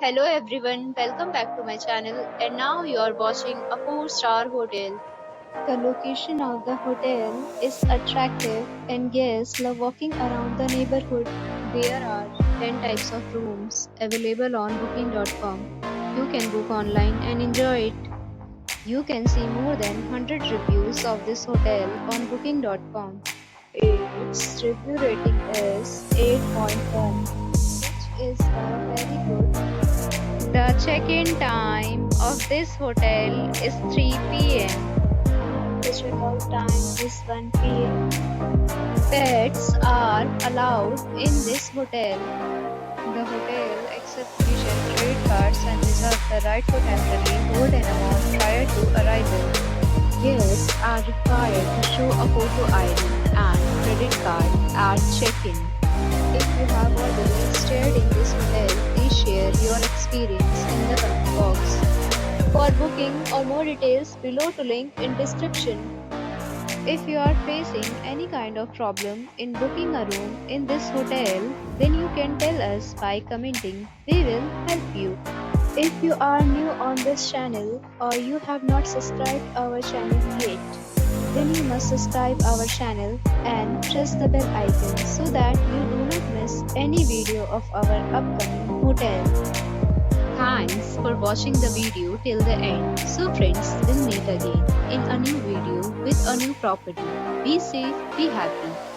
Hello everyone, welcome back to my channel and now you are watching a 4-star hotel. The location of the hotel is attractive and guests love walking around the neighborhood. There are 10 types of rooms available on booking.com. You can book online and enjoy it. You can see more than 100 reviews of this hotel on booking.com. Its review rating is 8.1, which is very good. The check-in time of this hotel is 3 p.m. The check-out time is 1 p.m. Pets are allowed in this hotel. The hotel accepts major credit cards and reserves the right to temporarily hold an amount prior to arrival. Guests are required to show a photo ID and credit card at check-in. If you have already stayed in this hotel, please share your experience in the comment box. For booking or more details, below to link in description. If you are facing any kind of problem in booking a room in this hotel, then you can tell us by commenting. We will help you. If you are new on this channel or you have not subscribed our channel yet, then you must subscribe our channel and press the bell icon so that you do not miss any video of our upcoming hotel. Thanks for watching the video till the end. So friends, we'll meet again in a new video with a new property. Be safe, be happy.